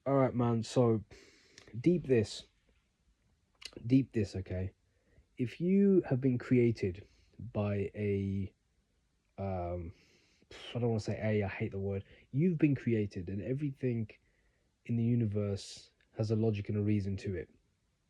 All right, man. So deep this, deep this. Okay, if you have been created by a, I don't want to say a. I hate the word. You've been created, and everything in the universe has a logic and a reason to it.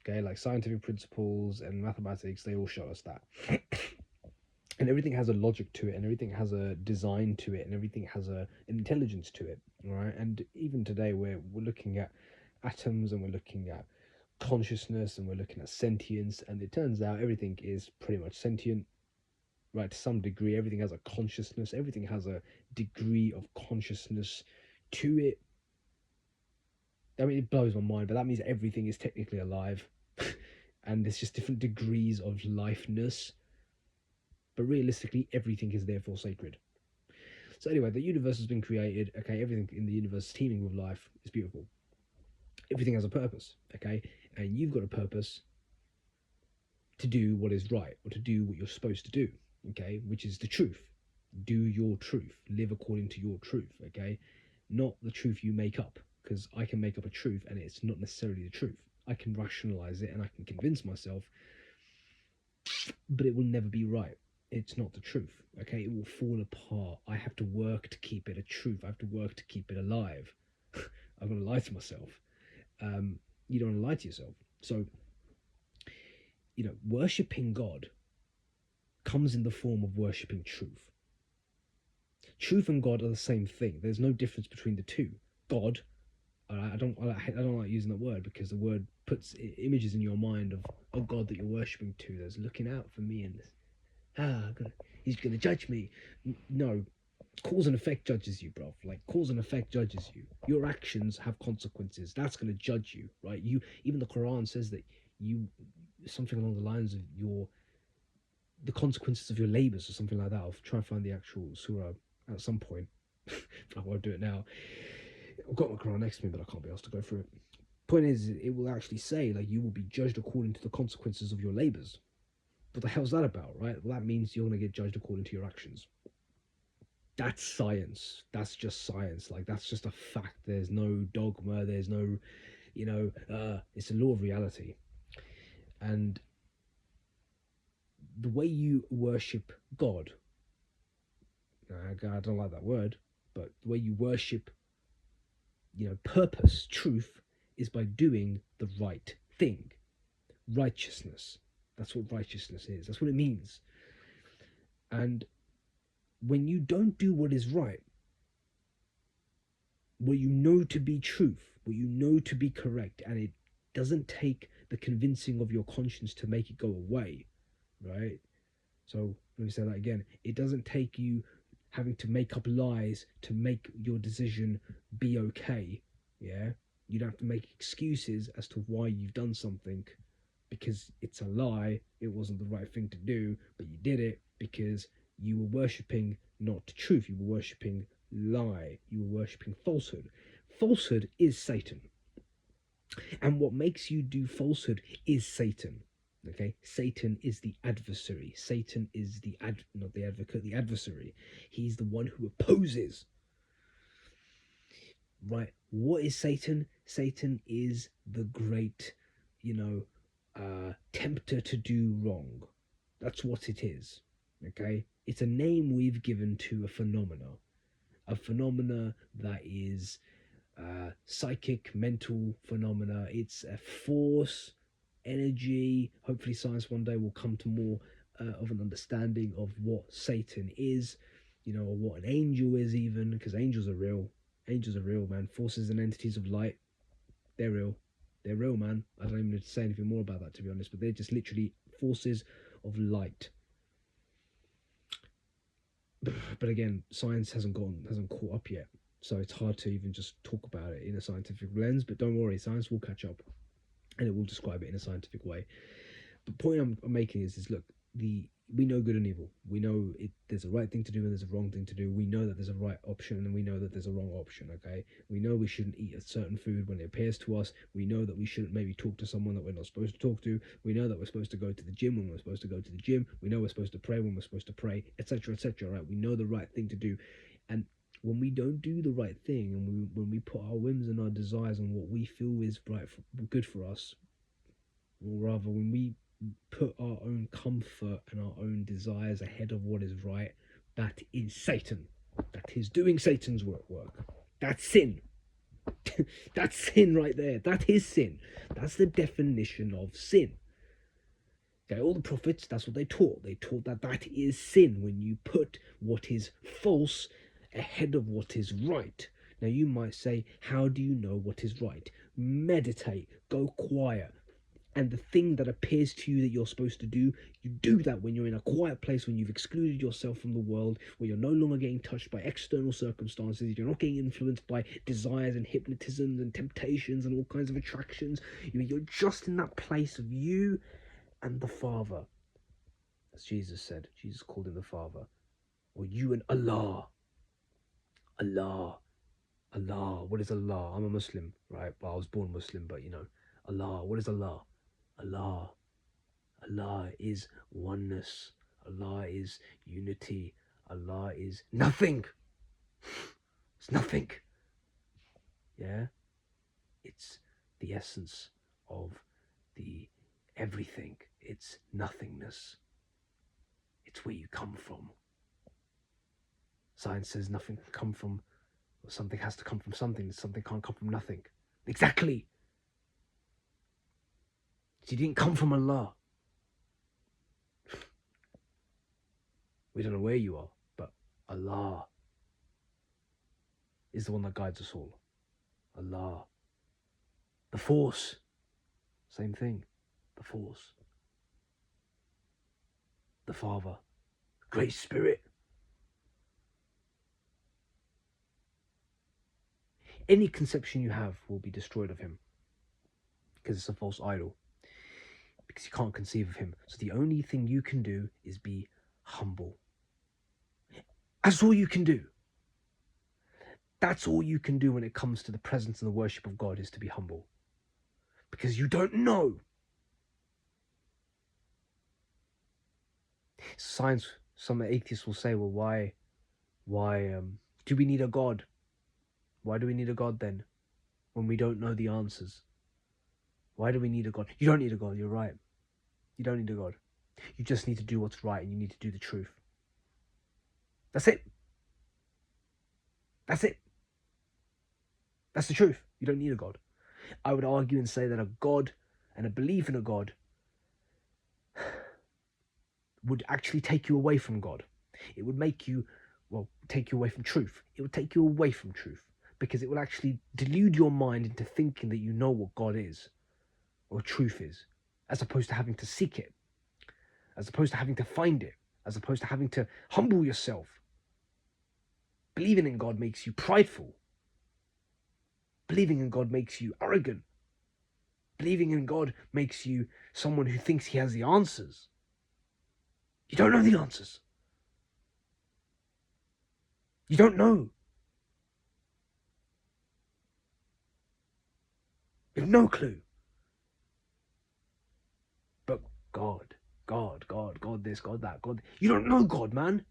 Okay, like scientific principles and mathematics, they all show us that. And everything has a logic to it, and everything has a design to it, and everything has an intelligence to it, right? And even today, we're looking at atoms, and we're looking at consciousness, and we're looking at sentience, and it turns out everything is pretty much sentient, right? To some degree, everything has a consciousness, everything has a degree of consciousness to it. I mean, it blows my mind, but that means everything is technically alive. And there's just different degrees of lifeness, but realistically, everything is therefore sacred. So anyway, the universe has been created. Okay, everything in the universe is teeming with life. It's beautiful. Everything has a purpose. Okay, and you've got a purpose to do what is right, or to do what you're supposed to do. Okay, which is the truth. Do your truth. Live according to your truth. Okay, not the truth you make up. Because I can make up a truth and it's not necessarily the truth. I can rationalize it and I can convince myself, but it will never be right. It's not the truth. Okay, it will fall apart. I have to work to keep it a truth. I have to work to keep it alive. I'm going to lie to myself. You don't want to lie to yourself. So, worshipping God comes in the form of worshipping truth. Truth and God are the same thing. There's no difference between the two. God, I don't like using that word, because the word puts images in your mind of a God that you're worshipping to that's looking out for me, and he's gonna judge me. No, cause and effect judges you, bro. Like, cause and effect judges you. Your actions have consequences. That's gonna judge you, right? Even the Quran says that you, something along the lines of the consequences of your labors, or something like that. I'll try and find the actual surah at some point. I won't do it now. I've got my Quran next to me, but I can't be asked to go through it. Point is, it will actually say, like, you will be judged according to the consequences of your labors. What the hell's that about, right? Well, that means you're going to get judged according to your actions. That's science. That's just science. Like, that's just a fact. There's no dogma. There's no, it's a law of reality. And the way you worship God, I don't like that word, but the way you worship, purpose, truth, is by doing the right thing. Righteousness. That's what righteousness is. That's what it means. And when you don't do what is right, what you know to be truth, what you know to be correct, and it doesn't take the convincing of your conscience to make it go away, right? So let me say that again. It doesn't take you having to make up lies to make your decision be okay. Yeah, you don't have to make excuses as to why you've done something because it's a lie. It wasn't the right thing to do, but you did it because you were worshipping not truth. You were worshipping lie. You were worshipping falsehood. Falsehood is Satan, and what makes you do falsehood is Satan. Okay, Satan is the adversary. Satan is not the advocate, the adversary. He's the one who opposes. Right? What is Satan? Satan is the great, tempter to do wrong. That's what it is. Okay, it's a name we've given to a phenomena that is psychic, mental phenomena. It's a force, energy. Hopefully, science one day will come to more of an understanding of what Satan is, or what an angel is, even, because angels are real. Angels are real, man. Forces and entities of light, they're real. They're real, man. I don't even need to say anything more about that, to be honest, but they're just literally forces of light. But again, science hasn't caught up yet, so it's hard to even just talk about it in a scientific lens. But don't worry, science will catch up, and it will describe it in a scientific way. The point I'm making is look, we know good and evil. We know there's a right thing to do and there's a wrong thing to do. We know that there's a right option and we know that there's a wrong option. Okay, we know we shouldn't eat a certain food when it appears to us. We know that we shouldn't maybe talk to someone that we're not supposed to talk to. We know that we're supposed to go to the gym when we're supposed to go to the gym. We know we're supposed to pray when we're supposed to pray, etc., etc. Right? We know the right thing to do, and when we don't do the right thing, and when we put our whims and our desires on what we feel is good for us, or rather when we put our own comfort and our own desires ahead of what is right, that is Satan. That is doing Satan's work. That's sin. That's sin right there. That is sin. That's the definition of sin. Okay, all the prophets, that's what they taught. They taught that that is sin, when you put what is false ahead of what is right. Now you might say, how do you know what is right? Meditate, go quiet. And the thing that appears to you that you're supposed to do, you do that when you're in a quiet place, when you've excluded yourself from the world, where you're no longer getting touched by external circumstances, you're not getting influenced by desires and hypnotisms and temptations and all kinds of attractions. You're just in that place of you and the Father. As Jesus said, Jesus called him the Father. Or you and Allah. Allah. What is Allah? I'm a Muslim, right? Well, I was born Muslim, but Allah. What is Allah? Allah is oneness. Allah is unity. Allah is nothing. It's nothing. Yeah? It's the essence of the everything. It's nothingness. It's where you come from. Science says nothing can come from, or something has to come from something. Something can't come from nothing. Exactly. You didn't come from Allah. We don't know where you are, but Allah is the one that guides us all. Allah. The Force. Same thing. The Force. The Father. The Great Spirit. Any conception you have will be destroyed of him, because it's a false idol. Because you can't conceive of him. So the only thing you can do is be humble. That's all you can do. That's all you can do when it comes to the presence and the worship of God, is to be humble. Because you don't know. Science, some atheists will say, well, why do we need a God? Why do we need a God then, when we don't know the answers? Why do we need a God? You don't need a God, you're right. You don't need a God. You just need to do what's right, and you need to do the truth. That's it. That's it. That's the truth. You don't need a God. I would argue and say that a God and a belief in a God would actually take you away from God. It would make you, take you away from truth. It would take you away from truth, because it will actually delude your mind into thinking that you know what God is, or truth is, as opposed to having to seek it, as opposed to having to find it, as opposed to having to humble yourself. Believing in God makes you prideful. Believing in God makes you arrogant. Believing in God makes you someone who thinks he has the answers. You don't know the answers. You don't know. You have no clue. But God this, God that, God. You don't know God, man.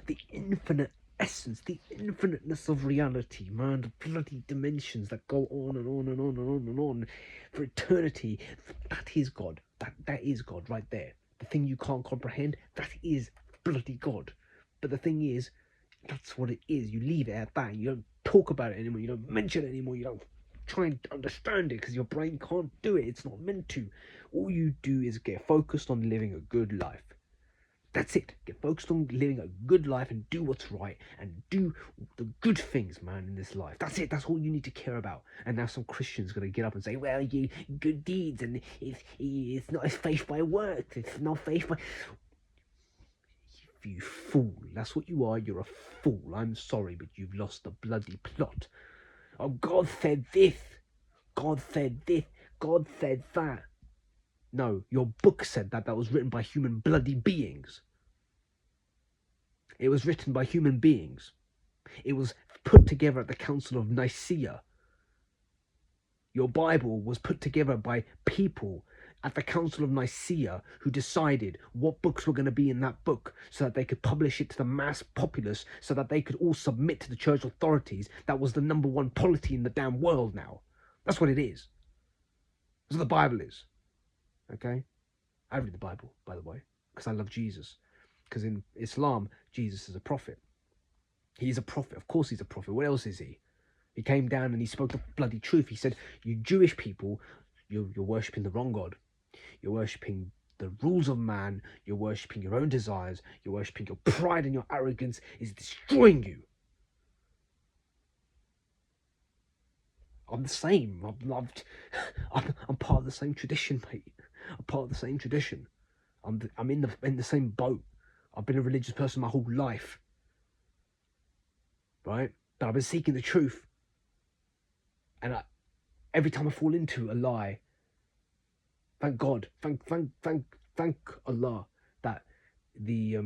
The infinite essence, the infiniteness of reality, man. The bloody dimensions that go on and on and on and on and on for eternity. That is God. That is God right there. The thing you can't comprehend, that is bloody God. But the thing is, that's what it is. You leave it at that. You don't talk about it anymore. You don't mention it anymore. You don't try and understand it, because your brain can't do it. It's not meant to. All you do is get focused on living a good life. That's it. Get focused on living a good life and do what's right and do the good things, man, in this life. That's it. That's all you need to care about. And now some Christian's going to get up and say, well, you good deeds, and it's not faith by works. It's not faith by... You fool. That's what you are. You're a fool. I'm sorry, but you've lost the bloody plot. Oh, God said this. God said this. God said that. No, your book said that. That was written by human bloody beings. It was written by human beings. It was put together at the Council of Nicaea. Your Bible was put together by people at the Council of Nicaea who decided what books were going to be in that book so that they could publish it to the mass populace so that they could all submit to the church authorities. That was the number one polity in the damn world now. That's what it is. That's what the Bible is. Okay? I read the Bible, by the way, because I love Jesus. Because in Islam, Jesus is a prophet. He's a prophet. Of course he's a prophet. What else is he? He came down and he spoke the bloody truth. He said, you Jewish people, you're worshipping the wrong God. You're worshipping the rules of man. You're worshipping your own desires. You're worshipping your pride, and your arrogance is destroying you. I'm the same. I'm part of the same tradition, mate. I'm part of the same tradition. I'm in the same boat. I've been a religious person my whole life, right? But I've been seeking the truth, and every time I fall into a lie, thank God, thank Allah that the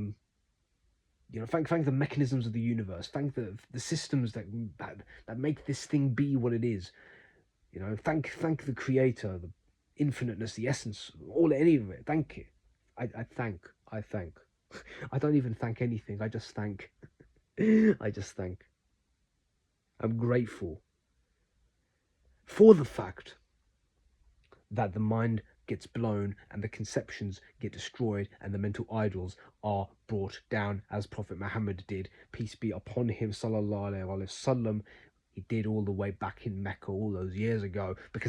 thank the mechanisms of the universe, thank the systems that make this thing be what it is. Thank the Creator, the infiniteness, the essence, any of it. Thank it. I thank. I don't even thank anything. I just thank. I just thank. I'm grateful for the fact that the mind gets blown and the conceptions get destroyed and the mental idols are brought down, as Prophet Muhammad did, peace be upon him, sallallahu alaihi wasallam. He did all the way back in Mecca all those years ago, because